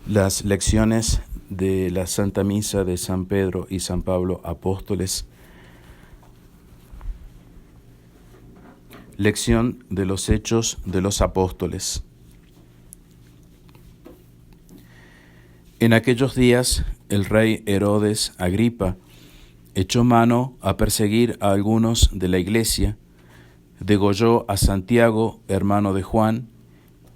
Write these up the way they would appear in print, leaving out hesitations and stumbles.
Las lecciones de la Santa Misa de San Pedro y San Pablo Apóstoles. Lección de los Hechos de los Apóstoles. En aquellos días, el rey Herodes Agripa echó mano a perseguir a algunos de la iglesia, degolló a Santiago, hermano de Juan,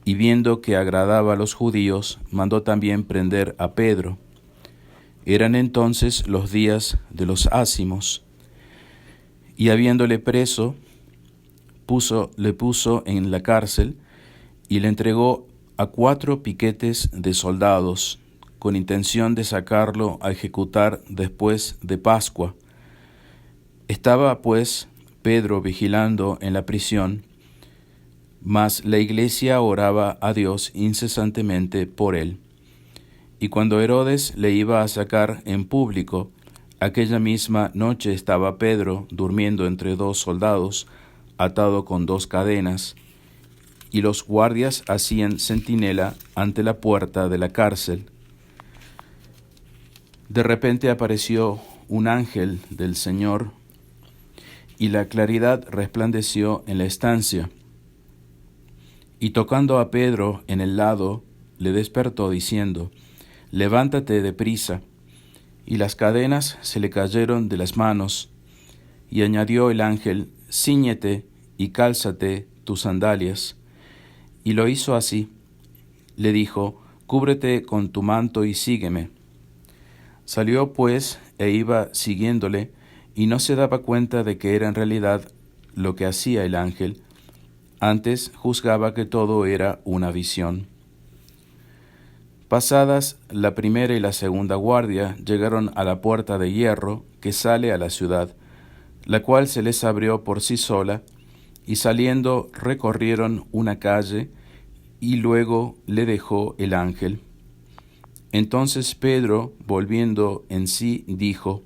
y viendo que agradaba a los judíos, mandó también prender a Pedro. Eran entonces los días de los ácimos, y habiéndole preso, le puso en la cárcel y le entregó a 4 piquetes de soldados, con intención de sacarlo a ejecutar después de Pascua. Estaba, pues, Pedro vigilando en la prisión, mas la iglesia oraba a Dios incesantemente por él. Y cuando Herodes le iba a sacar en público, aquella misma noche estaba Pedro durmiendo entre 2 soldados, atado con 2 cadenas, y los guardias hacían centinela ante la puerta de la cárcel. De repente apareció un ángel del Señor, y la claridad resplandeció en la estancia. Y tocando a Pedro en el lado, le despertó diciendo: «Levántate deprisa». Y las cadenas se le cayeron de las manos. Y añadió el ángel: «Cíñete y cálzate tus sandalias». Y lo hizo así. Le dijo: «Cúbrete con tu manto y sígueme». Salió pues e iba siguiéndole, y no se daba cuenta de que era en realidad lo que hacía el ángel. Antes juzgaba que todo era una visión. Pasadas la primera y la segunda guardia, llegaron a la puerta de hierro que sale a la ciudad, la cual se les abrió por sí sola, y saliendo recorrieron una calle, y luego le dejó el ángel. Entonces Pedro, volviendo en sí, dijo: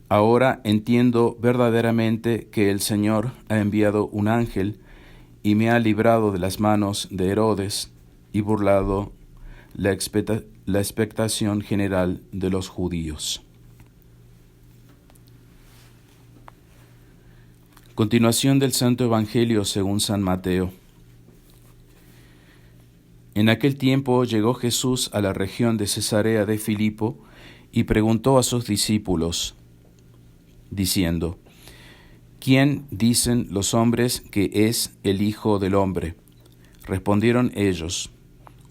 «Ahora entiendo verdaderamente que el Señor ha enviado un ángel, y me ha librado de las manos de Herodes, y burlado la expectación general de los judíos». Continuación del Santo Evangelio según San Mateo. En aquel tiempo llegó Jesús a la región de Cesarea de Filipo y preguntó a sus discípulos, diciendo: «¿Quién dicen los hombres que es el Hijo del Hombre?». Respondieron ellos: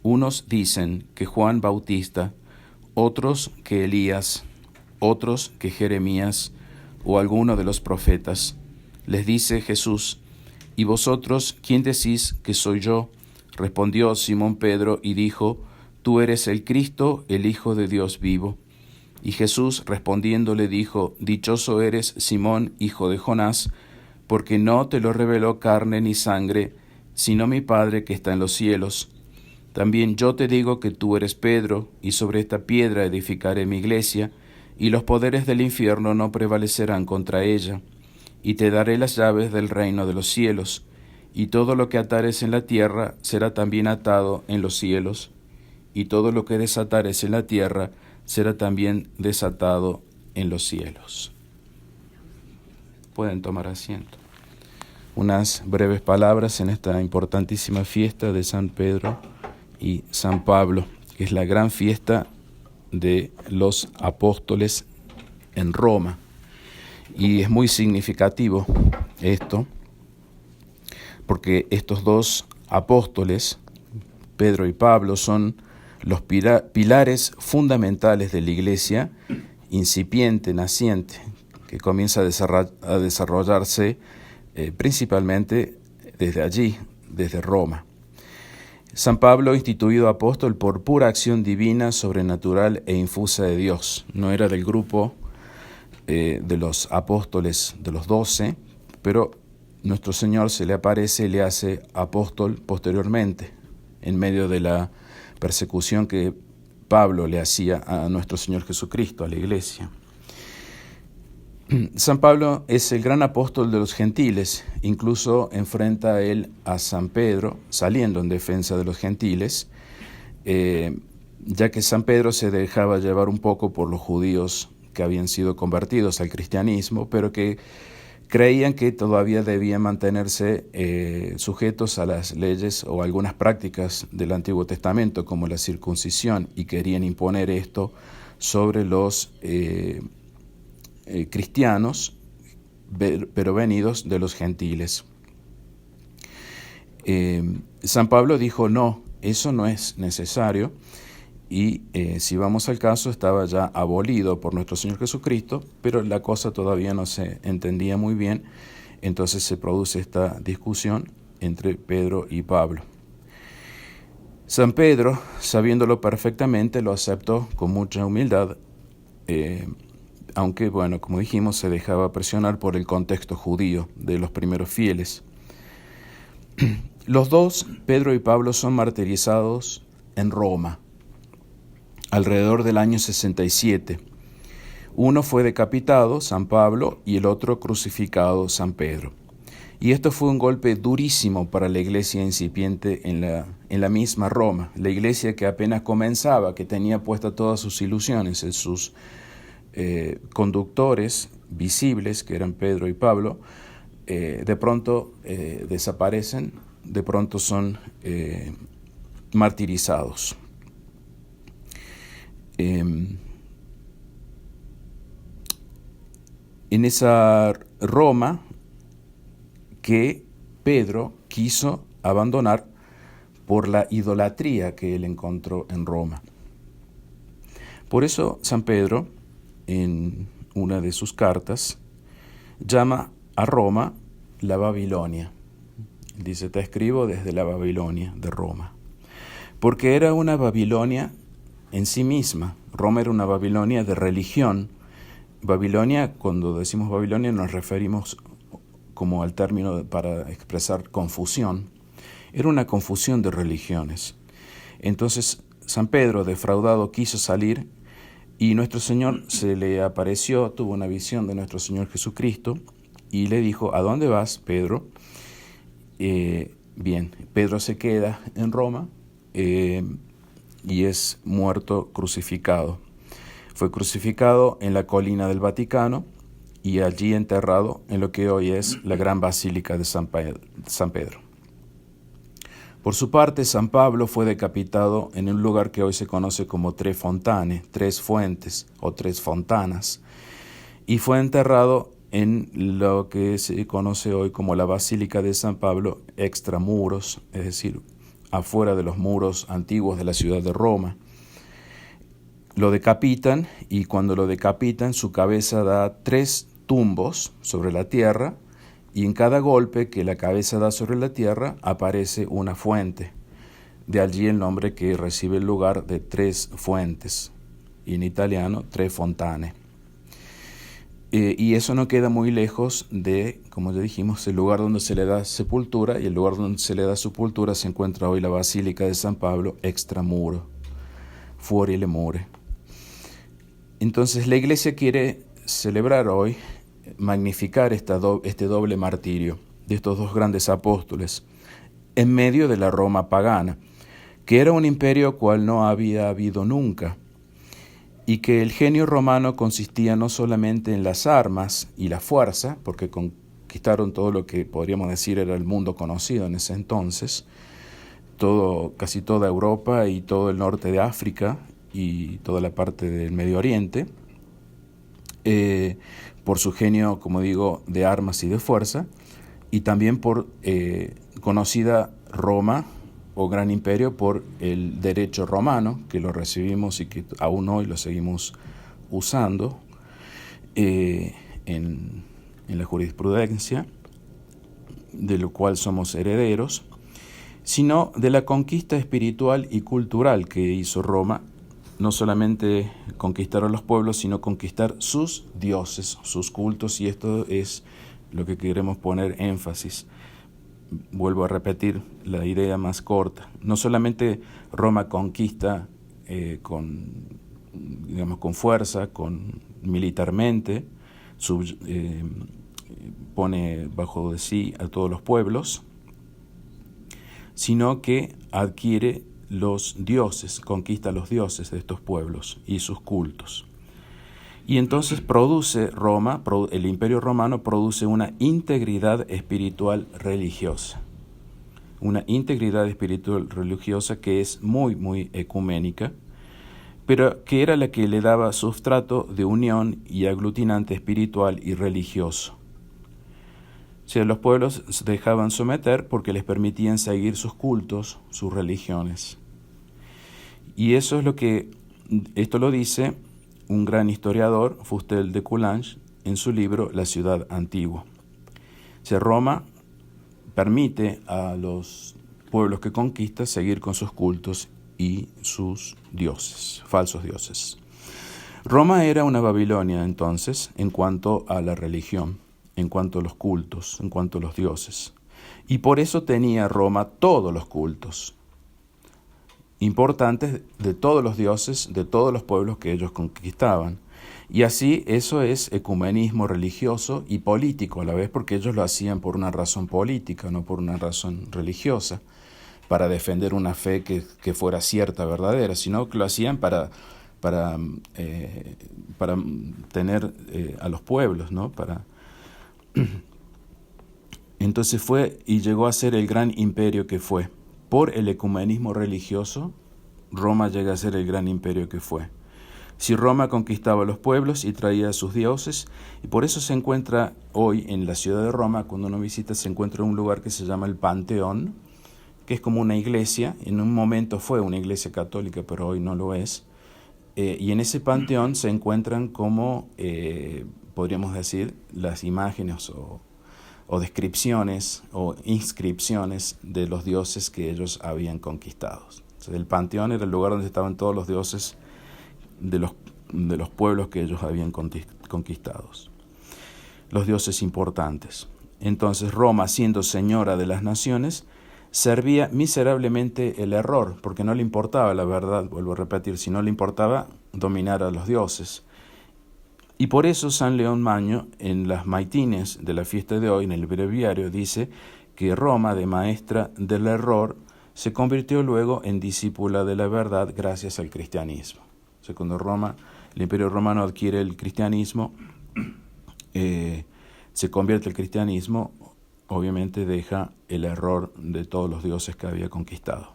«Unos dicen que Juan Bautista, otros que Elías, otros que Jeremías o alguno de los profetas». Les dice Jesús: «¿Y vosotros quién decís que soy yo?». Respondió Simón Pedro y dijo: «Tú eres el Cristo, el Hijo de Dios vivo». Y Jesús respondiendo le dijo: «Dichoso eres, Simón, hijo de Jonás, porque no te lo reveló carne ni sangre, sino mi Padre que está en los cielos. También yo te digo que tú eres Pedro, y sobre esta piedra edificaré mi iglesia, y los poderes del infierno no prevalecerán contra ella. Y te daré las llaves del reino de los cielos, y todo lo que atares en la tierra será también atado en los cielos, y todo lo que desatares en la tierra será también desatado en los cielos». Pueden tomar asiento. Unas breves palabras en esta importantísima fiesta de San Pedro y San Pablo, que es la gran fiesta de los apóstoles en Roma. Y es muy significativo esto, porque estos 2 apóstoles, Pedro y Pablo, son los pilares fundamentales de la iglesia incipiente, naciente, que comienza a desarrollarse principalmente desde allí, desde Roma. San Pablo, instituido apóstol por pura acción divina, sobrenatural e infusa de Dios. No era del grupo de los apóstoles de los 12, pero nuestro Señor se le aparece y le hace apóstol posteriormente, en medio de la persecución que Pablo le hacía a nuestro Señor Jesucristo, a la iglesia. San Pablo es el gran apóstol de los gentiles, incluso enfrenta a él a San Pedro, saliendo en defensa de los gentiles, ya que San Pedro se dejaba llevar un poco por los judíos que habían sido convertidos al cristianismo, pero que creían que todavía debían mantenerse sujetos a las leyes o algunas prácticas del Antiguo Testamento, como la circuncisión, y querían imponer esto sobre los cristianos, pero venidos de los gentiles. San Pablo dijo, no, eso no es necesario, y si vamos al caso, estaba ya abolido por nuestro Señor Jesucristo, pero la cosa todavía no se entendía muy bien, entonces se produce esta discusión entre Pedro y Pablo. San Pedro, sabiéndolo perfectamente, lo aceptó con mucha humildad, aunque, bueno, como dijimos, se dejaba presionar por el contexto judío de los primeros fieles. Los dos, Pedro y Pablo, son martirizados en Roma, alrededor del año 67. Uno fue decapitado, San Pablo, y el otro crucificado, San Pedro. Y esto fue un golpe durísimo para la iglesia incipiente en la misma Roma, la iglesia que apenas comenzaba, que tenía puestas todas sus ilusiones en sus conductores visibles, que eran Pedro y Pablo, de pronto desaparecen, de pronto son martirizados. En esa Roma que Pedro quiso abandonar por la idolatría que él encontró en Roma. Por eso San Pedro, en una de sus cartas, llama a Roma la Babilonia. Dice, te escribo desde la Babilonia de Roma. Porque era una Babilonia en sí misma. Roma era una Babilonia de religión. Babilonia, cuando decimos Babilonia, nos referimos como al término para expresar confusión. Era una confusión de religiones. Entonces, San Pedro, defraudado, quiso salir y nuestro Señor se le apareció, tuvo una visión de nuestro Señor Jesucristo y le dijo, ¿a dónde vas, Pedro? Bien, Pedro se queda en Roma y es muerto crucificado. Fue crucificado en la colina del Vaticano y allí enterrado en lo que hoy es la gran basílica de San Pedro. Por su parte, San Pablo fue decapitado en un lugar que hoy se conoce como Tre Fontane, Tres Fuentes o Tres Fontanas, y fue enterrado en lo que se conoce hoy como la Basílica de San Pablo extramuros, es decir, afuera de los muros antiguos de la ciudad de Roma. Lo decapitan y cuando lo decapitan su cabeza da 3 tumbos sobre la tierra y en cada golpe que la cabeza da sobre la tierra aparece una fuente. De allí el nombre que recibe el lugar de Tres Fuentes, y en italiano Tre Fontane. Y eso no queda muy lejos de, como ya dijimos, el lugar donde se le da sepultura, y el lugar donde se le da sepultura se encuentra hoy la Basílica de San Pablo extramuro, fuori le mura. Entonces la Iglesia quiere celebrar hoy, magnificar este doble martirio de estos dos grandes apóstoles en medio de la Roma pagana, que era un imperio cual no había habido nunca, y que el genio romano consistía no solamente en las armas y la fuerza, porque conquistaron todo lo que podríamos decir era el mundo conocido en ese entonces, casi toda Europa y todo el norte de África y toda la parte del Medio Oriente, por su genio, como digo, de armas y de fuerza, y también por conocida Roma o Gran Imperio por el derecho romano, que lo recibimos y que aún hoy lo seguimos usando en la jurisprudencia, de lo cual somos herederos, sino de la conquista espiritual y cultural que hizo Roma, no solamente conquistar a los pueblos, sino conquistar sus dioses, sus cultos, y esto es lo que queremos poner énfasis. Vuelvo a repetir la idea más corta. No solamente Roma conquista con fuerza, militarmente, pone bajo de sí a todos los pueblos, sino que adquiere los dioses, conquista los dioses de estos pueblos y sus cultos. Y entonces el Imperio Romano produce una integridad espiritual religiosa. Una integridad espiritual religiosa que es muy, muy ecuménica, pero que era la que le daba sustrato de unión y aglutinante espiritual y religioso. O sea, los pueblos se dejaban someter porque les permitían seguir sus cultos, sus religiones. Y eso es esto lo dice un gran historiador, Fustel de Coulanges, en su libro La ciudad antigua. O sea, Roma permite a los pueblos que conquista seguir con sus cultos y sus dioses, falsos dioses. Roma era una Babilonia entonces en cuanto a la religión, en cuanto a los cultos, en cuanto a los dioses. Y por eso tenía Roma todos los cultos importantes de todos los dioses, de todos los pueblos que ellos conquistaban. Y así eso es ecumenismo religioso y político a la vez, porque ellos lo hacían por una razón política, no por una razón religiosa, para defender una fe que fuera cierta, verdadera, sino que lo hacían para tener a los pueblos, ¿no? Entonces fue y llegó a ser el gran imperio que fue. Por el ecumenismo religioso, Roma llega a ser el gran imperio que fue. Si Roma conquistaba los pueblos y traía a sus dioses, y por eso se encuentra hoy en la ciudad de Roma, cuando uno visita, se encuentra un lugar que se llama el Panteón, que es como una iglesia. En un momento fue una iglesia católica, pero hoy no lo es. Y en ese panteón se encuentran como, podríamos decir, las imágenes o descripciones o inscripciones de los dioses que ellos habían conquistado. O sea, el panteón era el lugar donde estaban todos los dioses de los pueblos que ellos habían conquistado. Los dioses importantes. Entonces Roma, siendo señora de las naciones, servía miserablemente el error, porque no le importaba la verdad, vuelvo a repetir, si no le importaba dominar a los dioses. Y por eso San León Magno, en las maitines de la fiesta de hoy, en el breviario, dice que Roma, de maestra del error, se convirtió luego en discípula de la verdad gracias al cristianismo. O sea, cuando el Imperio Romano adquiere el cristianismo, se convierte el cristianismo, obviamente deja el error de todos los dioses que había conquistado.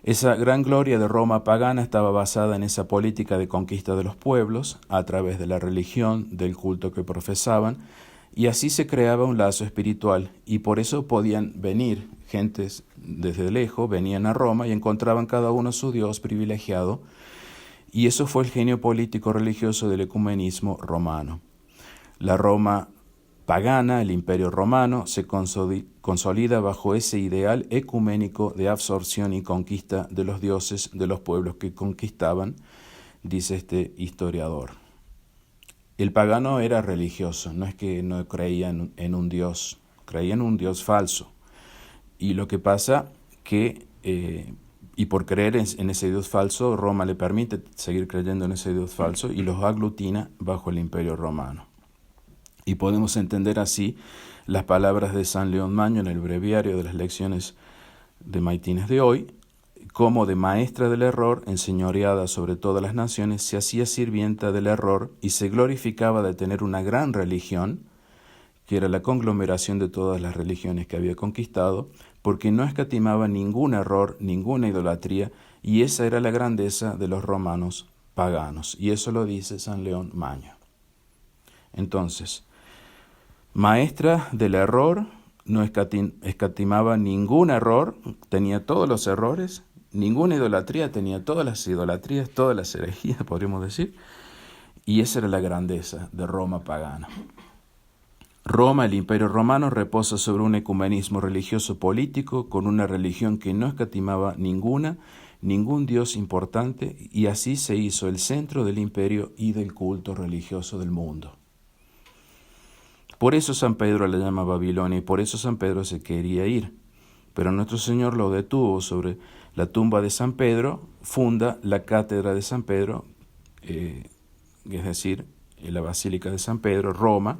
Esa gran gloria de Roma pagana estaba basada en esa política de conquista de los pueblos a través de la religión, del culto que profesaban, y así se creaba un lazo espiritual, y por eso podían venir gentes desde lejos, venían a Roma y encontraban cada uno su Dios privilegiado, y eso fue el genio político religioso del ecumenismo romano. La Roma pagana, el Imperio Romano, se consolida bajo ese ideal ecuménico de absorción y conquista de los dioses de los pueblos que conquistaban, dice este historiador. El pagano era religioso, no es que no creía en un dios, creía en un dios falso. Y lo que pasa que, y por creer en ese dios falso, Roma le permite seguir creyendo en ese dios falso y los aglutina bajo el Imperio Romano. Y podemos entender así las palabras de San León Magno en el breviario de las lecciones de maitines de hoy, como de maestra del error, enseñoreada sobre todas las naciones, se hacía sirvienta del error y se glorificaba de tener una gran religión, que era la conglomeración de todas las religiones que había conquistado, porque no escatimaba ningún error, ninguna idolatría, y esa era la grandeza de los romanos paganos. Y eso lo dice San León Magno. Entonces, maestra del error, no escatimaba ningún error, tenía todos los errores, ninguna idolatría, tenía todas las idolatrías, todas las herejías, podríamos decir, y esa era la grandeza de Roma pagana. Roma, el Imperio Romano, reposa sobre un ecumenismo religioso político, con una religión que no escatimaba ningún dios importante, y así se hizo el centro del imperio y del culto religioso del mundo. Por eso San Pedro la llama Babilonia y por eso San Pedro se quería ir. Pero nuestro Señor lo detuvo sobre la tumba de San Pedro, funda la cátedra de San Pedro, es decir, la Basílica de San Pedro, Roma.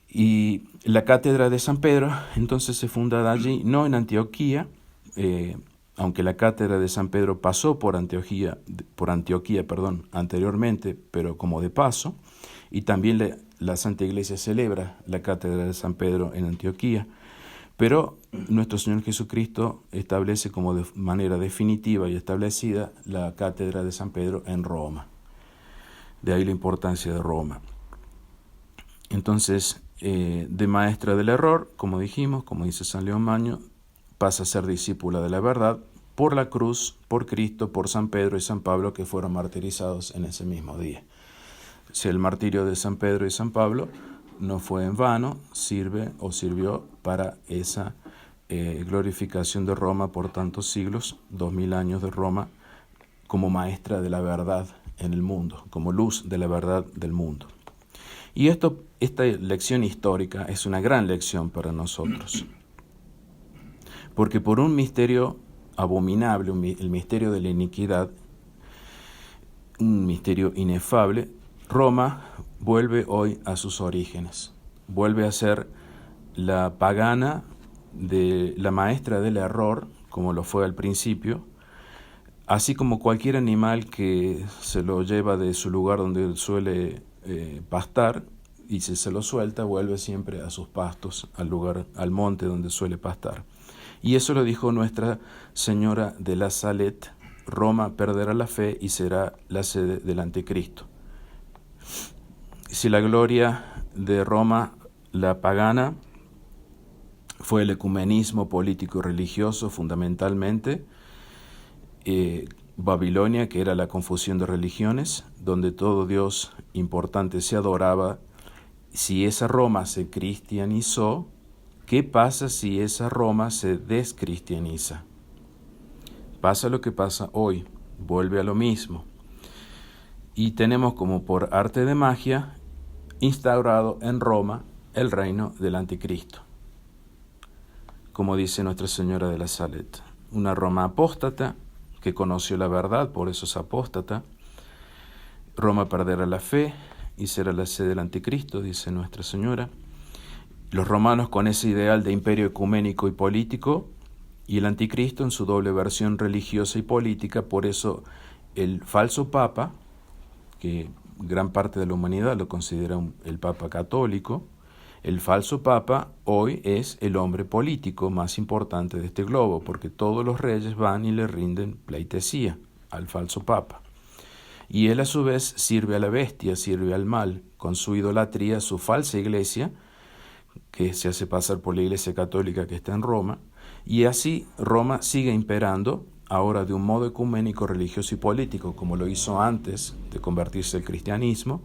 Y la cátedra de San Pedro entonces se funda allí, no en Antioquía, aunque la cátedra de San Pedro pasó por Antioquía, anteriormente, pero como de paso, y también la Santa Iglesia celebra la cátedra de San Pedro en Antioquía, pero nuestro Señor Jesucristo establece como de manera definitiva y establecida la cátedra de San Pedro en Roma. De ahí la importancia de Roma. Entonces, de maestra del error, como dijimos, como dice San León Magno, pasa a ser discípula de la verdad por la cruz, por Cristo, por San Pedro y San Pablo, que fueron martirizados en ese mismo día. Si el martirio de San Pedro y San Pablo no fue en vano, sirvió para esa glorificación de Roma por tantos siglos, 2000 años de Roma, como maestra de la verdad en el mundo, como luz de la verdad del mundo. Y esta lección histórica es una gran lección para nosotros, porque por un misterio abominable, el misterio de la iniquidad, un misterio inefable, Roma vuelve hoy a sus orígenes, vuelve a ser la pagana, la maestra del error, como lo fue al principio, así como cualquier animal que se lo lleva de su lugar donde suele pastar, y si se lo suelta, vuelve siempre a sus pastos, al monte donde suele pastar. Y eso lo dijo Nuestra Señora de la Salette: Roma perderá la fe y será la sede del anticristo. Si la gloria de Roma, la pagana, fue el ecumenismo político y religioso fundamentalmente, Babilonia, que era la confusión de religiones, donde todo Dios importante se adoraba, si esa Roma se cristianizó, ¿qué pasa si esa Roma se descristianiza? Pasa lo que pasa hoy, vuelve a lo mismo. Y tenemos como por arte de magia instaurado en Roma el reino del anticristo. Como dice Nuestra Señora de la Salette, una Roma apóstata que conoció la verdad, por eso es apóstata. Roma perderá la fe y será la sede del anticristo, dice Nuestra Señora. Los romanos con ese ideal de imperio ecuménico y político, y el anticristo en su doble versión religiosa y política. Por eso el falso papa, que gran parte de la humanidad lo considera el papa católico, el falso papa hoy es el hombre político más importante de este globo, porque todos los reyes van y le rinden pleitesía al falso papa. Y él a su vez sirve a la bestia, sirve al mal, con su idolatría, su falsa iglesia, que se hace pasar por la iglesia católica que está en Roma, y así Roma sigue imperando, ahora de un modo ecuménico, religioso y político, como lo hizo antes de convertirse al cristianismo,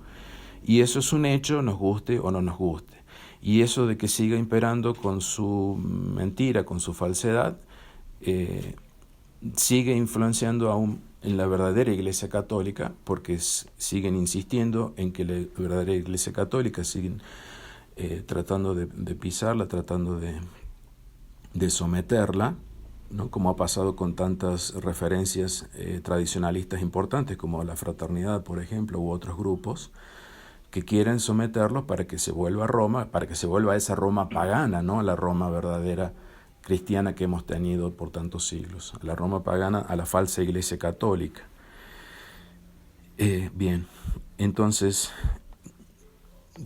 y eso es un hecho, nos guste o no nos guste. Y eso de que siga imperando con su mentira, con su falsedad, sigue influenciando aún en la verdadera Iglesia Católica, porque siguen insistiendo en que la verdadera Iglesia Católica siguen tratando de pisarla, tratando de someterla, ¿no? Como ha pasado con tantas referencias tradicionalistas importantes como la Fraternidad, por ejemplo, u otros grupos que quieren someterlo para que se vuelva a Roma, para que se vuelva a esa Roma pagana, ¿no? A la Roma verdadera cristiana que hemos tenido por tantos siglos, a la Roma pagana, a la falsa Iglesia Católica. Bien, entonces,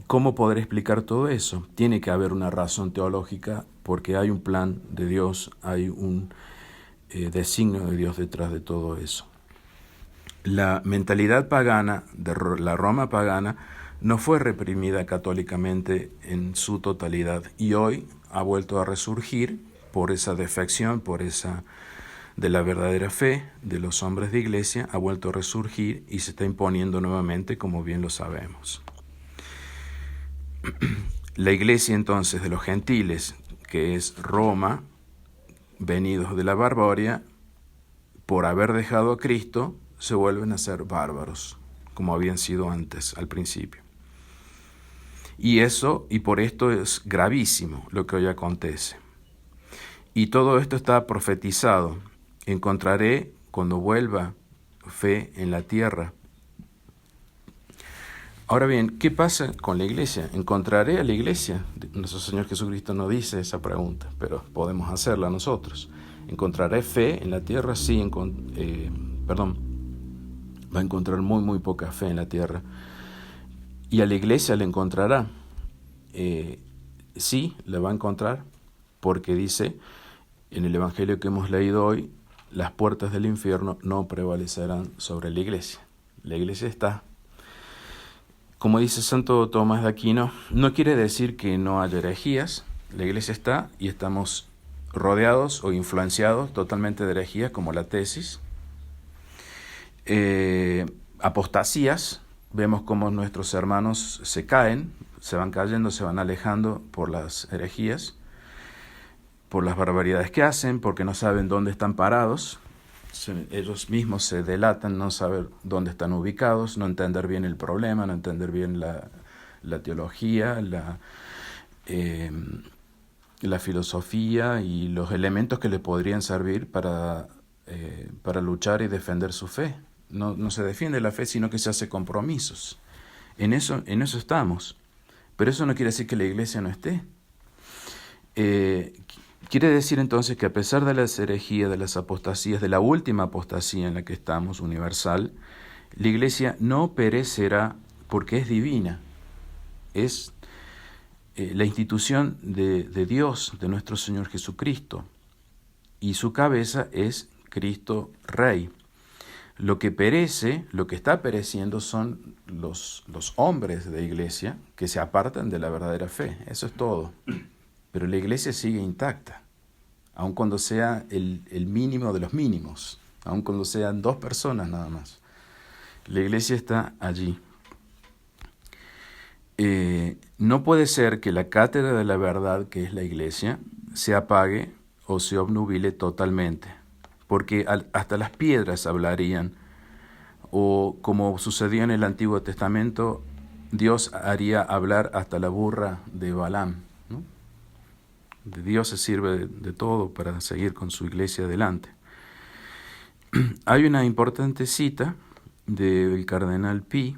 ¿cómo poder explicar todo eso? Tiene que haber una razón teológica, porque hay un plan de Dios, hay un designio de Dios detrás de todo eso. La mentalidad pagana, de la Roma pagana, no fue reprimida católicamente en su totalidad, y hoy ha vuelto a resurgir por esa defección, por esa de la verdadera fe de los hombres de iglesia, ha vuelto a resurgir y se está imponiendo nuevamente, como bien lo sabemos. La iglesia entonces de los gentiles, que es Roma, venidos de la barbarie, por haber dejado a Cristo, se vuelven a ser bárbaros, como habían sido antes, al principio. Y por esto es gravísimo lo que hoy acontece. Y todo esto está profetizado. Encontraré, cuando vuelva, fe en la tierra. Ahora bien, ¿qué pasa con la iglesia? ¿Encontraré a la iglesia? Nuestro Señor Jesucristo no dice esa pregunta, pero podemos hacerla nosotros. ¿Encontrará fe en la tierra? Sí, va a encontrar muy, muy poca fe en la tierra. ¿Y a la iglesia le encontrará? Sí, la va a encontrar, porque dice en el Evangelio que hemos leído hoy, las puertas del infierno no prevalecerán sobre la iglesia. La iglesia está. Como dice Santo Tomás de Aquino, no quiere decir que no haya herejías. La iglesia está y estamos rodeados o influenciados totalmente de herejías, como la tesis. Apostasías, vemos cómo nuestros hermanos se caen, se van cayendo, se van alejando por las herejías, por las barbaridades que hacen, porque no saben dónde están parados. Ellos mismos se delatan, no saber dónde están ubicados, no entender bien el problema, no entender bien la teología, la filosofía y los elementos que le podrían servir para luchar y defender su fe. No se defiende la fe, sino que se hace compromisos. En eso estamos. Pero eso no quiere decir que la iglesia no esté. Quiere decir entonces que a pesar de las herejías, de las apostasías, de la última apostasía en la que estamos, universal, la iglesia no perecerá porque es divina. Es la institución de Dios, de nuestro Señor Jesucristo. Y su cabeza es Cristo Rey. Lo que perece, lo que está pereciendo son los hombres de iglesia que se apartan de la verdadera fe. Eso es todo. Pero la iglesia sigue intacta, aun cuando sea el mínimo de los mínimos, aun cuando sean 2 personas nada más. La iglesia está allí. No puede ser que la cátedra de la verdad, que es la iglesia, se apague o se obnubile totalmente, porque hasta las piedras hablarían, o como sucedió en el Antiguo Testamento, Dios haría hablar hasta la burra de Balaam, ¿no? De Dios se sirve de todo para seguir con su iglesia adelante. Hay una importante cita del cardenal Pi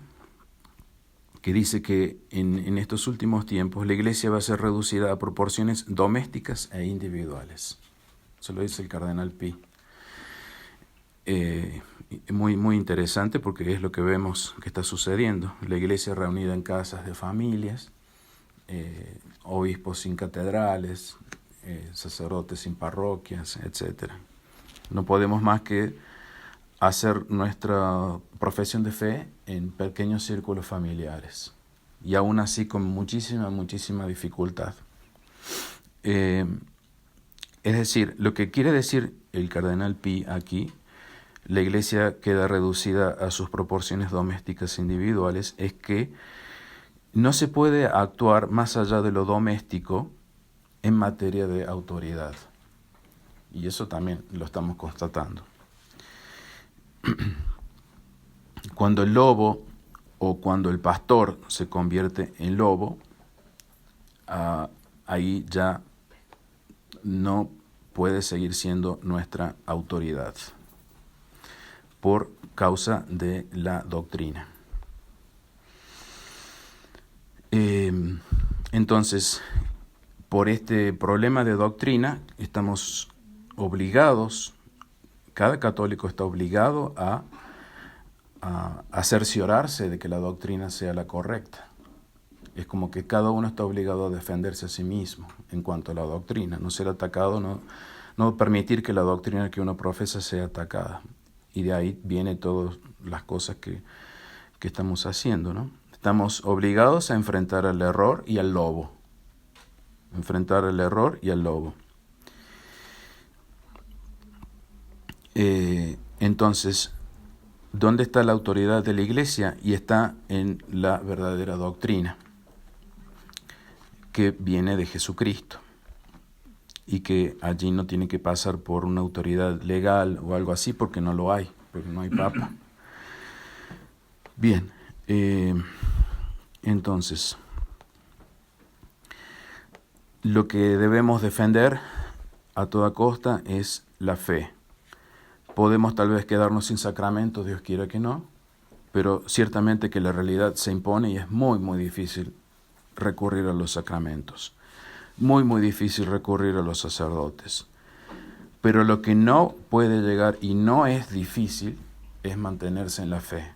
que dice que en estos últimos tiempos la iglesia va a ser reducida a proporciones domésticas e individuales. Eso lo dice el cardenal Pi. Muy, muy interesante porque es lo que vemos que está sucediendo. La iglesia reunida en casas de familias, obispos sin catedrales, sacerdotes sin parroquias, etc. No podemos más que hacer nuestra profesión de fe en pequeños círculos familiares y aún así con muchísima, muchísima dificultad. Es decir, lo que quiere decir el cardenal Pi aquí, la iglesia queda reducida a sus proporciones domésticas individuales, es que no se puede actuar más allá de lo doméstico en materia de autoridad. Y eso también lo estamos constatando. Cuando el lobo o cuando el pastor se convierte en lobo, ahí ya no puede seguir siendo nuestra autoridad por causa de la doctrina. Entonces, por este problema de doctrina, estamos obligados, cada católico está obligado a cerciorarse de que la doctrina sea la correcta. Es como que cada uno está obligado a defenderse a sí mismo en cuanto a la doctrina, no ser atacado, no permitir que la doctrina que uno profesa sea atacada. Y de ahí vienen todas las cosas que estamos haciendo, ¿no? Estamos obligados a enfrentar al error y al lobo. Enfrentar al error y al lobo. Entonces, ¿dónde está la autoridad de la iglesia? Y está en la verdadera doctrina, que viene de Jesucristo, y que allí no tiene que pasar por una autoridad legal o algo así, porque no lo hay, porque no hay papa. Bien, entonces, lo que debemos defender a toda costa es la fe. Podemos tal vez quedarnos sin sacramentos, Dios quiera que no, pero ciertamente que la realidad se impone y es muy, muy difícil recurrir a los sacramentos. Muy, muy difícil recurrir a los sacerdotes. Pero lo que no puede llegar y no es difícil es mantenerse en la fe.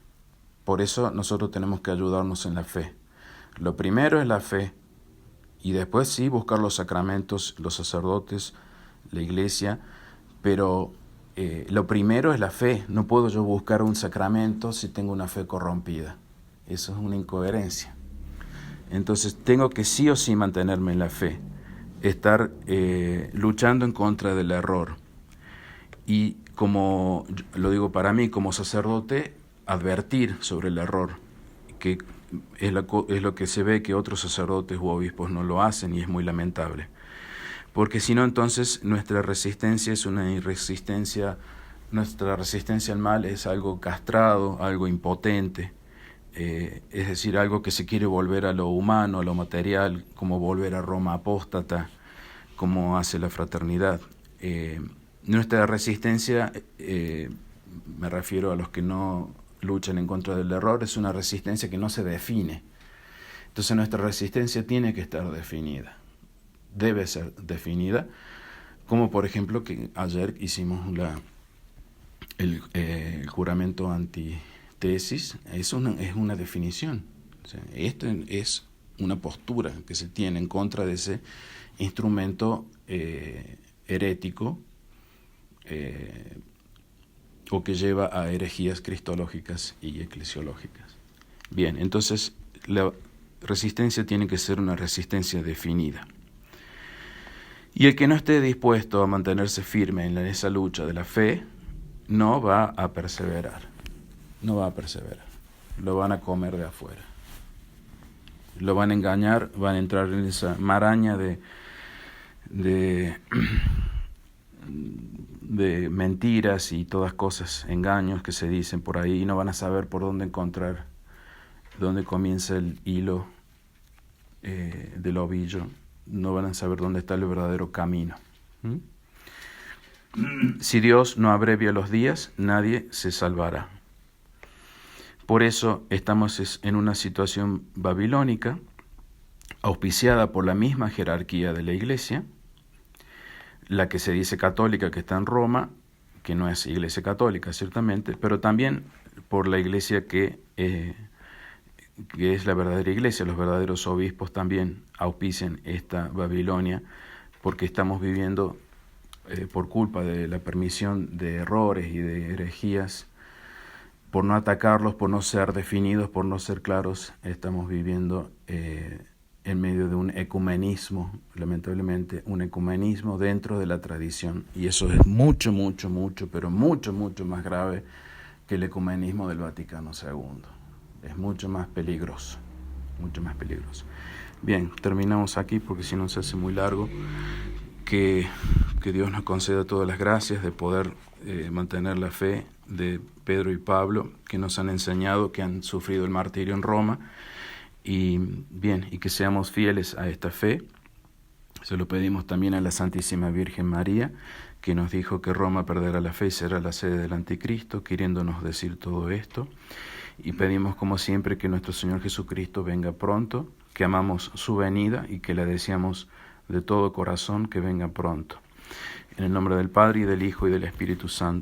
Por eso nosotros tenemos que ayudarnos en la fe. Lo primero es la fe y después sí buscar los sacramentos, los sacerdotes, la iglesia, pero lo primero es la fe. No puedo yo buscar un sacramento si tengo una fe corrompida. Eso es una incoherencia. Entonces tengo que sí o sí mantenerme en la fe, estar luchando en contra del error. Y como lo digo para mí, como sacerdote, advertir sobre el error, que es lo que se ve que otros sacerdotes u obispos no lo hacen y es muy lamentable. Porque si no, entonces nuestra resistencia es una irresistencia, nuestra resistencia al mal es algo castrado, algo impotente, es decir, algo que se quiere volver a lo humano, a lo material, como volver a Roma apóstata, como hace la fraternidad. Nuestra resistencia, me refiero a los que no luchan en contra del error, es una resistencia que no se define. Entonces nuestra resistencia tiene que estar definida, debe ser definida, como por ejemplo que ayer hicimos el juramento antitesis, es una definición. O sea, esto es una postura que se tiene en contra de ese instrumento herético, o que lleva a herejías cristológicas y eclesiológicas. Bien, entonces la resistencia tiene que ser una resistencia definida. Y el que no esté dispuesto a mantenerse firme en esa lucha de la fe, no va a perseverar. No va a perseverar. Lo van a comer de afuera. Lo van a engañar, van a entrar en esa maraña de mentiras y todas cosas, engaños que se dicen por ahí, y no van a saber por dónde encontrar, dónde comienza el hilo del ovillo, no van a saber dónde está el verdadero camino. Si Dios no abrevia los días, nadie se salvará. Por eso estamos en una situación babilónica, auspiciada por la misma jerarquía de la Iglesia, la que se dice católica, que está en Roma, que no es Iglesia católica, ciertamente, pero también por la Iglesia que es la verdadera Iglesia. Los verdaderos obispos también auspician esta Babilonia, porque estamos viviendo, por culpa de la permisión de errores y de herejías, por no atacarlos, por no ser definidos, por no ser claros, estamos viviendo en medio de un ecumenismo, lamentablemente, un ecumenismo dentro de la tradición. Y eso es mucho, pero mucho más grave que el ecumenismo del Vaticano II. Es mucho más peligroso, mucho más peligroso. Bien, terminamos aquí porque si no se hace muy largo. Que Dios nos conceda todas las gracias de poder mantener la fe de Pedro y Pablo, que nos han enseñado, que han sufrido el martirio en Roma, y bien, y que seamos fieles a esta fe. Se lo pedimos también a la Santísima Virgen María, que nos dijo que Roma perderá la fe y será la sede del Anticristo, queriéndonos decir todo esto. Y pedimos como siempre que nuestro Señor Jesucristo venga pronto, que amamos su venida y que la deseamos de todo corazón que venga pronto. En el nombre del Padre, y del Hijo, y del Espíritu Santo.